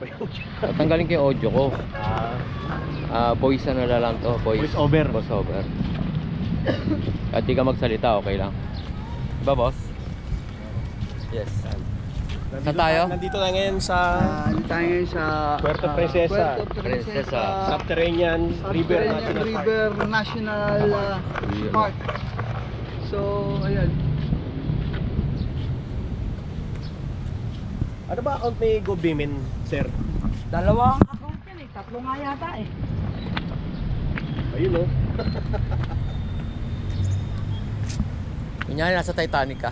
Tatanggalin ko yung audio ko. Voice ano na lang to, voice over. Voice over. At di ka magsalita, okay lang. Diba, boss? Yes. Saan tayo? Nandito na ngayon sa Ano tayo ngayon sa Puerto Princesa. Puerto Princesa. Subterranean River Subterranean National Park. River National Park. So, ayan. Ano ba account ni Gobimin, sir? Dalawang account yan eh. Tatlo nga yata eh. Ayun, oh. Kunyari nasa Titanic ka.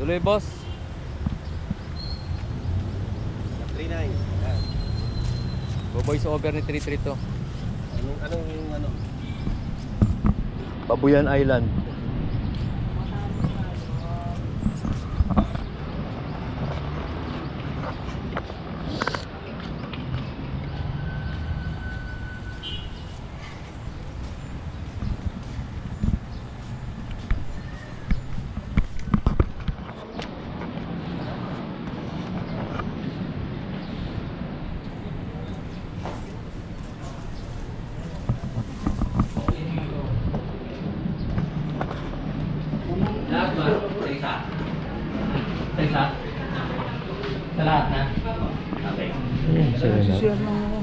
Tuloy, boss. 39. Yan. Voice over ni 332. Anong yung ano? Babuyan Island. Sa lahat na. Okay. Share lang ako.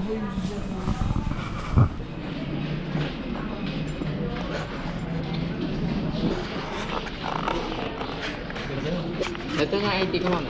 Ito nga ID ko, ma'am.